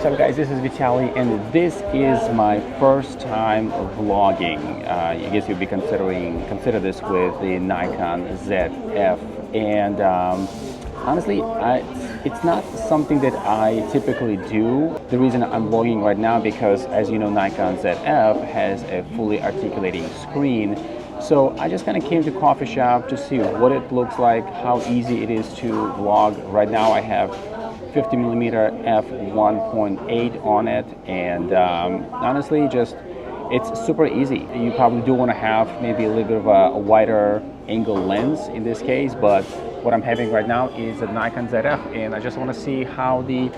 what's up guys, this is Vitaly and this is my first time vlogging. I guess you'll be consider this with the Nikon Zf, and honestly it's not something that I typically do. The reason I'm vlogging right now because, as you know, Nikon Zf has a fully articulating screen. So I just kind of came to coffee shop to see what it looks like, how easy it is to vlog. Right now I have 50mm f1.8 on it, and honestly it's super easy. You probably do want to have maybe a little bit of a wider angle lens in this case, but what I'm having right now is a Nikon Zf, and I just want to see how the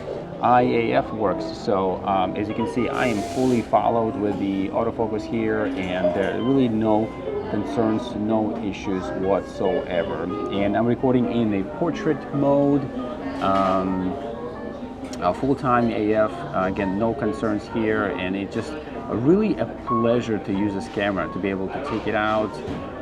AF works. So as you can see, I am fully followed with the autofocus here, and there are really no concerns, no issues whatsoever. And I'm recording in a portrait mode, full-time AF. Again, no concerns here, and it's just really a pleasure to use this camera, to be able to take it out.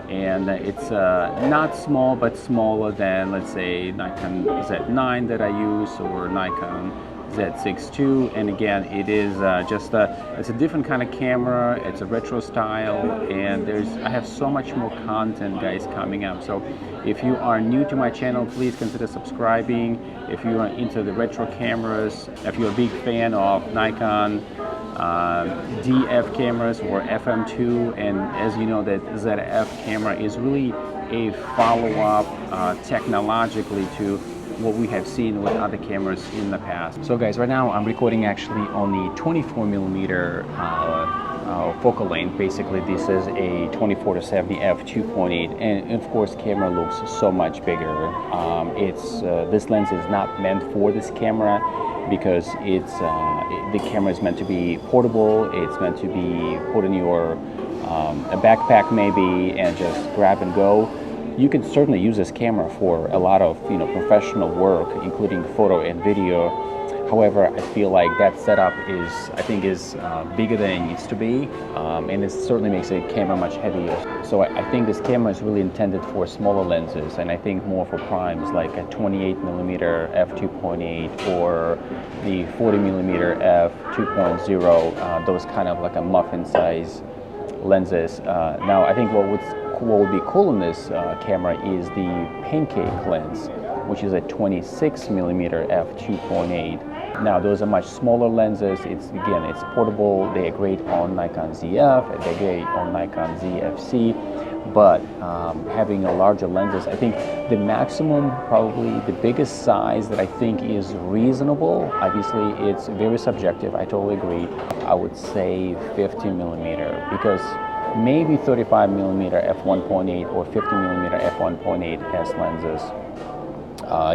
And it's not small, but smaller than, let's say, Nikon Z9 that I use, or Nikon Z6 II. And again, it is it's a different kind of camera. It's a retro style, and I have so much more content, guys, coming up. So if you are new to my channel, please consider subscribing. If you are into the retro cameras, if you're a big fan of Nikon DF cameras or FM2, and as you know, that ZF camera is really a follow-up technologically to what we have seen with other cameras in the past. So guys, right now I'm recording actually on the 24mm focal length. Basically this is a 24-70 f2.8, and of course camera looks so much bigger. This lens is not meant for this camera because the camera is meant to be portable. It's meant to be put in your a backpack maybe and just grab and go. You can certainly use this camera for a lot of professional work, including photo and video. However, I feel like that setup is bigger than it needs to be, and it certainly makes the camera much heavier. So I think this camera is really intended for smaller lenses, and I think more for primes like a 28mm f2.8 or the 40mm f2.0, those kind of like a muffin size lenses. Now I think what would be cool in this camera is the pancake lens, which is a 26mm f2.8. Now those are much smaller lenses. It's portable. They are great on Nikon Zf, they're great on Nikon ZFC, but having a larger lenses, I think the maximum, probably the biggest size that I think is reasonable, obviously it's very subjective, I totally agree, I would say 50mm, because maybe 35mm f1.8 or 50mm f1.8 S lenses.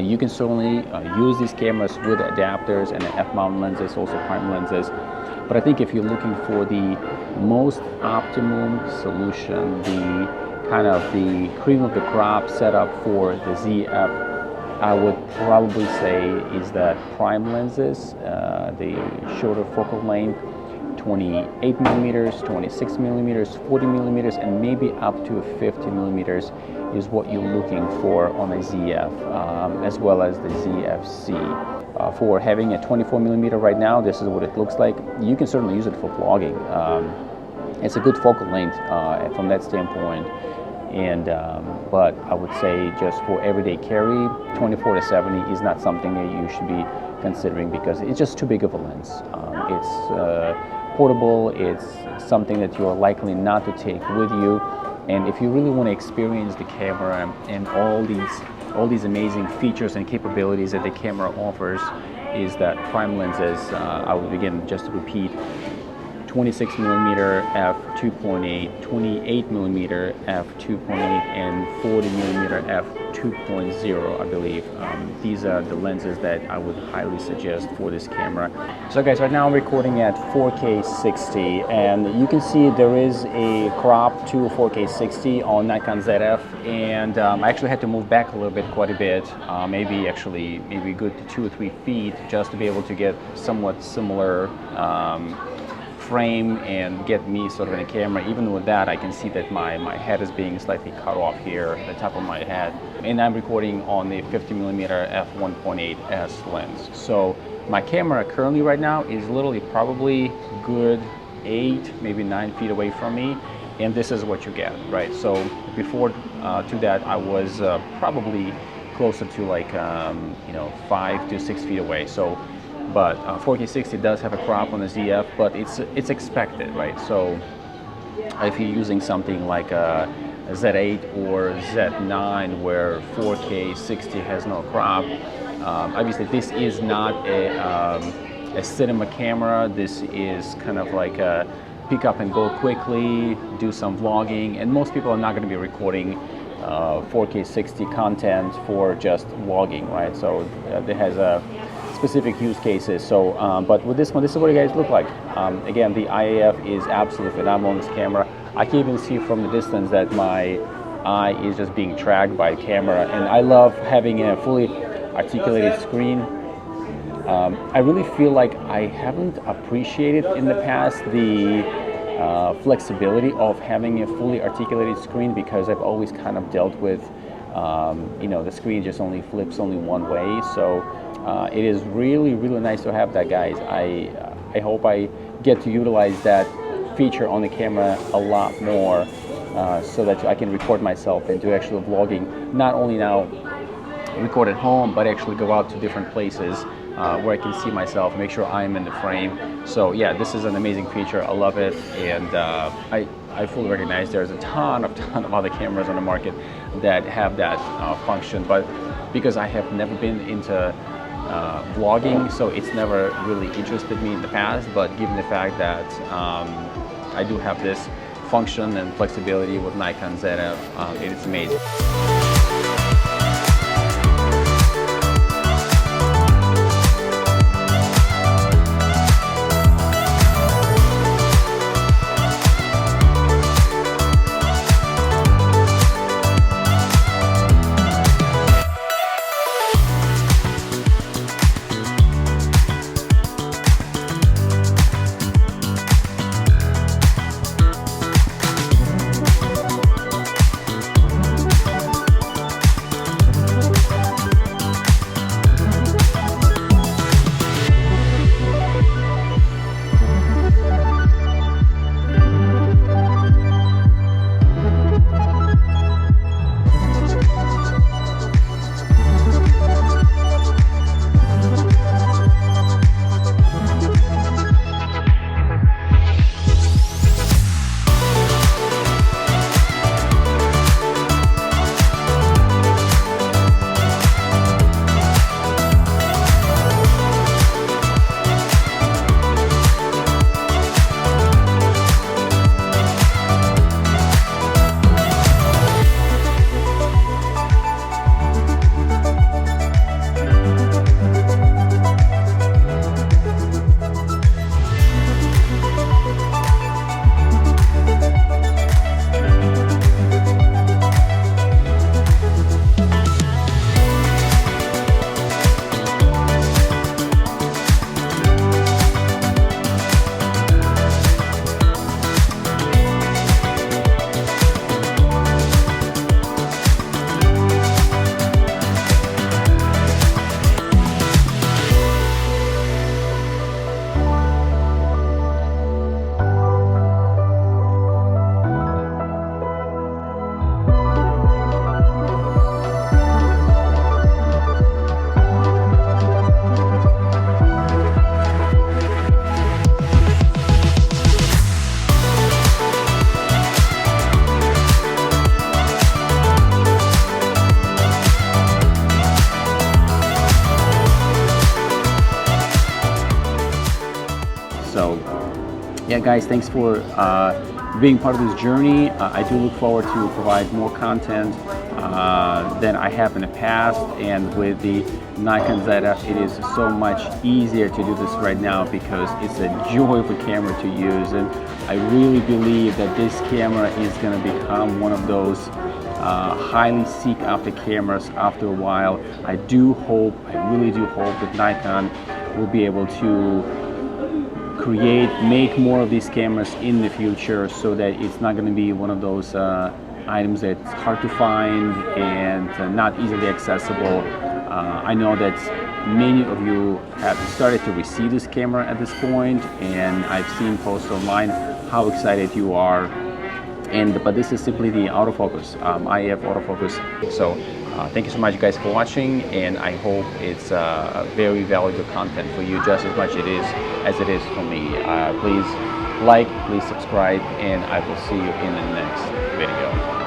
You can certainly use these cameras with adapters and f-mount lenses, also prime lenses. But I think if you're looking for the most optimum solution, the kind of the cream of the crop setup for the ZF, I would probably say is that prime lenses, the shorter focal length, 28mm, 26mm, 40mm, and maybe up to 50mm is what you're looking for on a ZF, as well as the ZFC. For having a 24mm right now, this is what it looks like. You can certainly use it for vlogging. It's a good focal length from that standpoint. And but I would say just for everyday carry, 24-70 is not something that you should be considering because it's just too big of a lens. It's portable, it's something that you're likely not to take with you, and if you really want to experience the camera and all these amazing features and capabilities that the camera offers, is that prime lenses. I would begin just to repeat: 26mm f2.8, 28mm f2.8, and 40mm f2.0, I believe. These are the lenses that I would highly suggest for this camera. So guys, right now I'm recording at 4K 60, and you can see there is a crop to 4K 60 on Nikon Zf, and I actually had to move back a little bit, quite a bit, maybe good 2 or 3 feet, just to be able to get somewhat similar frame and get me sort of in a camera. Even with that, I can see that my head is being slightly cut off here, the top of my head. And I'm recording on the 50mm f1.8s lens. So my camera currently right now is literally probably good 8, maybe 9 feet away from me. And this is what you get, right? So before to that, I was probably closer to like, 5 to 6 feet away. So, but 4K 60 does have a crop on the ZF, but it's expected, right? So if you're using something like a Z8 or Z9 where 4K 60 has no crop, obviously this is not a cinema camera. This is kind of like a pick up and go quickly, do some vlogging, and most people are not going to be recording 4K 60 content for just vlogging, right? So it has a specific use cases. So, but with this one, this is what you guys look like. Again, the IAF is absolutely phenomenal on this camera. I can even see from the distance that my eye is just being tracked by the camera, and I love having a fully articulated screen. I really feel like I haven't appreciated in the past the flexibility of having a fully articulated screen, because I've always kind of dealt with, the screen just only flips only one way. So it is really, really nice to have that, guys. I hope I get to utilize that feature on the camera a lot more, so that I can record myself and do actual vlogging. Not only now record at home, but actually go out to different places where I can see myself, make sure I'm in the frame. So yeah, this is an amazing feature. I love it, and I fully recognize there's a ton of other cameras on the market that have that function, but because I have never been into vlogging, so it's never really interested me in the past. But given the fact that I do have this function and flexibility with Nikon Zf, it is amazing. So yeah, guys, thanks for being part of this journey. I do look forward to provide more content than I have in the past, and with the Nikon Zf, it is so much easier to do this right now because it's a joy of a camera to use, and I really believe that this camera is going to become one of those highly seek after cameras after a while. I really do hope that Nikon will be able to make more of these cameras in the future, so that it's not going to be one of those items that's hard to find and not easily accessible. I know that many of you have started to receive this camera at this point, and I've seen posts online how excited you are. But this is simply the autofocus, IF autofocus. So thank you so much, guys, for watching, and I hope it's very valuable content for you, just as much as it is for me. Please like, please subscribe, and I will see you in the next video.